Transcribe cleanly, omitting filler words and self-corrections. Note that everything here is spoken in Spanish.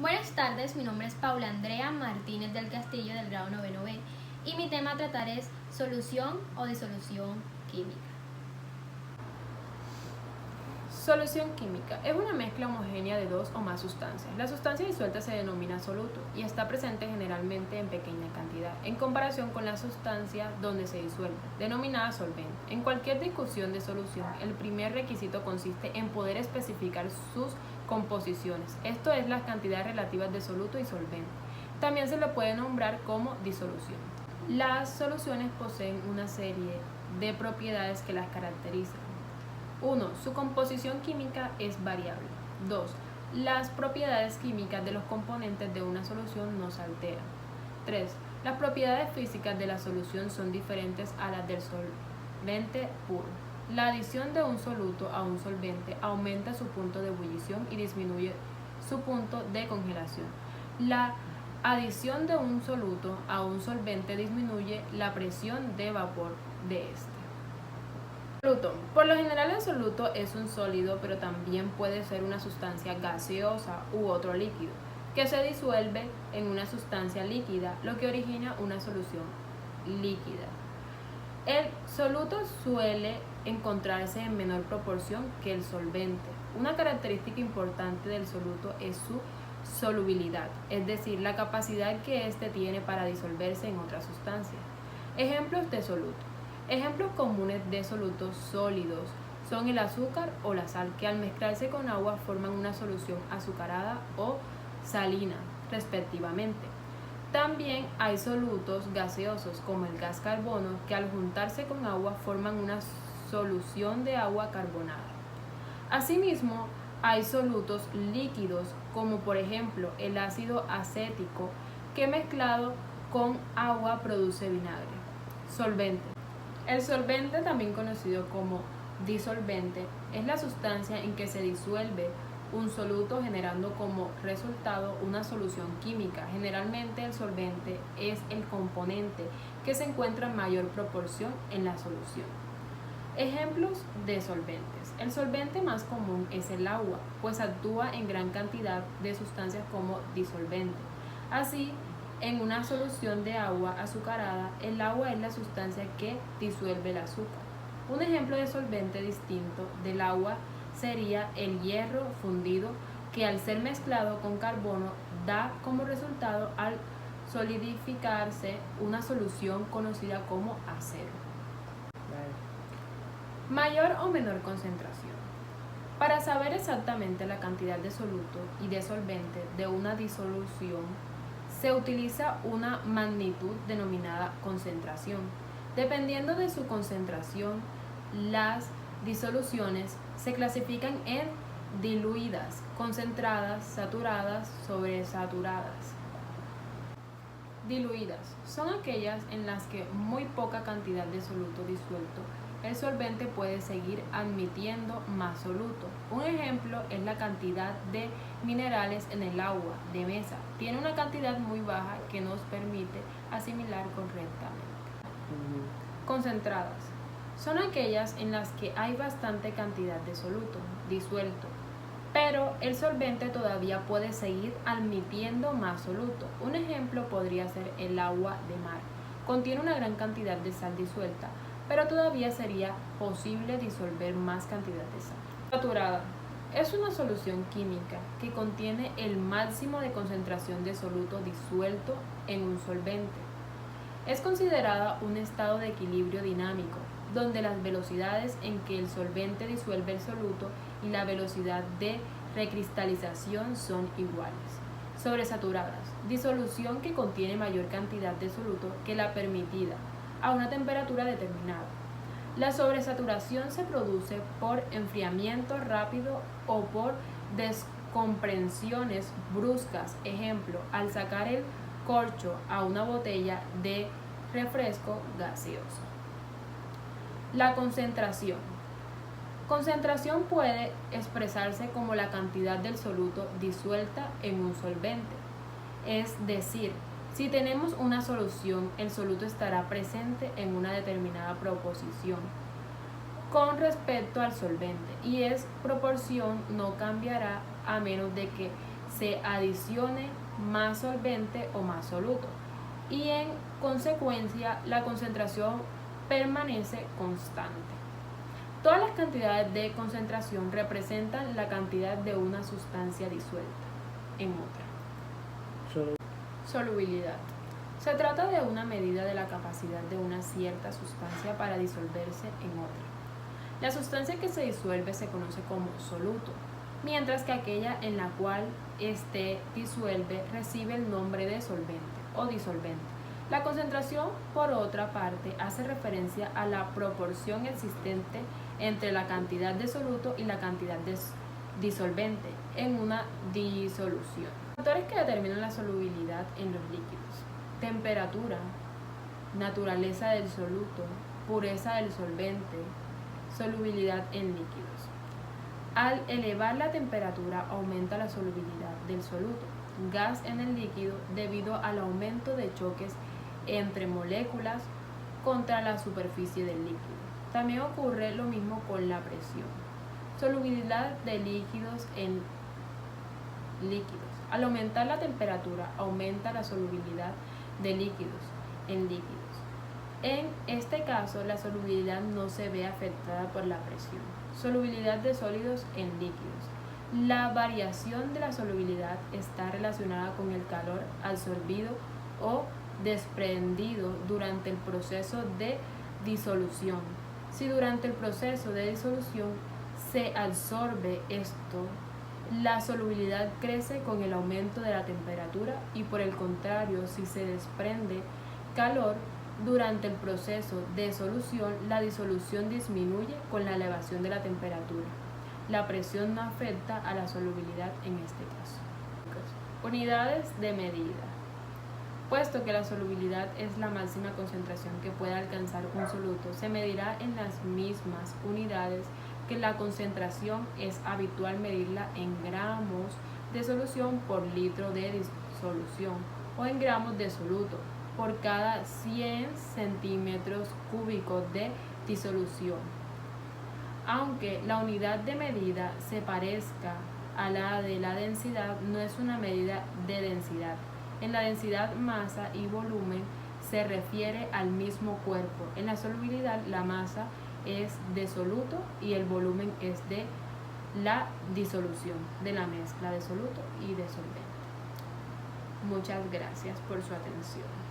Buenas tardes, mi nombre es Paula Andrea Martínez del Castillo del grado 9º B y mi tema a tratar es solución o disolución química. Solución química es una mezcla homogénea de dos o más sustancias. La sustancia disuelta se denomina soluto y está presente generalmente en pequeña cantidad, en comparación con la sustancia donde se disuelve, denominada solvente. En cualquier discusión de solución, el primer requisito consiste en poder especificar sus composiciones, esto es, las cantidades relativas de soluto y solvente. También se le puede nombrar como disolución. Las soluciones poseen una serie de propiedades que las caracterizan. 1. Su composición química es variable. 2. Las propiedades químicas de los componentes de una solución no se alteran. 3. Las propiedades físicas de la solución son diferentes a las del solvente puro. La adición de un soluto a un solvente aumenta su punto de ebullición y disminuye su punto de congelación. La adición de un soluto a un solvente disminuye la presión de vapor de este. Soluto. Por lo general el soluto es un sólido, pero también puede ser una sustancia gaseosa u otro líquido, que se disuelve en una sustancia líquida, lo que origina una solución líquida. El soluto suele encontrarse en menor proporción que el solvente. Una característica importante del soluto es su solubilidad, es decir, la capacidad que éste tiene para disolverse en otra sustancia. Ejemplos de soluto. Ejemplos comunes de solutos sólidos son el azúcar o la sal, que al mezclarse con agua forman una solución azucarada o salina, respectivamente. También hay solutos gaseosos, como el gas carbono, que al juntarse con agua forman una solución de agua carbonada. Asimismo, hay solutos líquidos, como por ejemplo el ácido acético, que mezclado con agua produce vinagre. Solvente. El solvente, también conocido como disolvente, es la sustancia en que se disuelve un soluto generando como resultado una solución química. Generalmente el solvente es el componente que se encuentra en mayor proporción en la solución. Ejemplos de solventes. El solvente más común es el agua, pues actúa en gran cantidad de sustancias como disolvente. Así, en una solución de agua azucarada, el agua es la sustancia que disuelve el azúcar. Un ejemplo de solvente distinto del agua sería el hierro fundido, que al ser mezclado con carbono da como resultado, al solidificarse, una solución conocida como acero. Mayor o menor concentración. Para saber exactamente la cantidad de soluto y de solvente de una disolución, se utiliza una magnitud denominada concentración. Dependiendo de su concentración, las disoluciones se clasifican en diluidas, concentradas, saturadas, sobresaturadas. Diluidas son aquellas en las que muy poca cantidad de soluto disuelto el solvente puede seguir admitiendo más soluto. Un ejemplo es la cantidad de minerales en el agua de mesa. Tiene una cantidad muy baja que nos permite asimilar correctamente. Concentradas son aquellas en las que hay bastante cantidad de soluto disuelto, pero el solvente todavía puede seguir admitiendo más soluto. Un ejemplo podría ser el agua de mar. Contiene una gran cantidad de sal disuelta, pero todavía sería posible disolver más cantidad de sal. Saturada es una solución química que contiene el máximo de concentración de soluto disuelto en un solvente. Es considerada un estado de equilibrio dinámico, donde las velocidades en que el solvente disuelve el soluto y la velocidad de recristalización son iguales. Sobresaturadas, disolución que contiene mayor cantidad de soluto que la permitida a una temperatura determinada. La sobresaturación se produce por enfriamiento rápido o por descompresiones bruscas. Ejemplo, al sacar el corcho a una botella de refresco gaseoso. La concentración. Concentración puede expresarse como la cantidad del soluto disuelta en un solvente. Es decir, si tenemos una solución, el soluto estará presente en una determinada proporción con respecto al solvente, y esa proporción no cambiará a menos de que se adicione más solvente o más soluto, y en consecuencia la concentración permanece constante. Todas las cantidades de concentración representan la cantidad de una sustancia disuelta en otra. Solubilidad. Se trata de una medida de la capacidad de una cierta sustancia para disolverse en otra. La sustancia que se disuelve se conoce como soluto, mientras que aquella en la cual éste disuelve recibe el nombre de solvente o disolvente. La concentración, por otra parte, hace referencia a la proporción existente entre la cantidad de soluto y la cantidad de disolvente en una disolución. Factores que determinan la solubilidad en los líquidos: temperatura, naturaleza del soluto, pureza del solvente, solubilidad en líquidos. Al elevar la temperatura aumenta la solubilidad del soluto, gas en el líquido, debido al aumento de choques entre moléculas contra la superficie del líquido. También ocurre lo mismo con la presión. Solubilidad de líquidos en líquidos. Al aumentar la temperatura, aumenta la solubilidad de líquidos en líquidos. En este caso, la solubilidad no se ve afectada por la presión. Solubilidad de sólidos en líquidos. La variación de la solubilidad está relacionada con el calor absorbido o desprendido durante el proceso de disolución. Si durante el proceso de disolución se absorbe esto, la solubilidad crece con el aumento de la temperatura, y por el contrario, si se desprende calor durante el proceso de solución, la disolución disminuye con la elevación de la temperatura. La presión no afecta a la solubilidad en este caso. Unidades de medida. Puesto que la solubilidad es la máxima concentración que puede alcanzar un soluto, se medirá en las mismas unidades que la concentración. Es habitual medirla en gramos de solución por litro de disolución, o en gramos de soluto por cada 100 centímetros cúbicos de disolución. Aunque la unidad de medida se parezca a la de la densidad, no es una medida de densidad. En la densidad, masa y volumen se refiere al mismo cuerpo. En la solubilidad, la masa es de soluto y el volumen es de la disolución, de la mezcla de soluto y de solvente. Muchas gracias por su atención.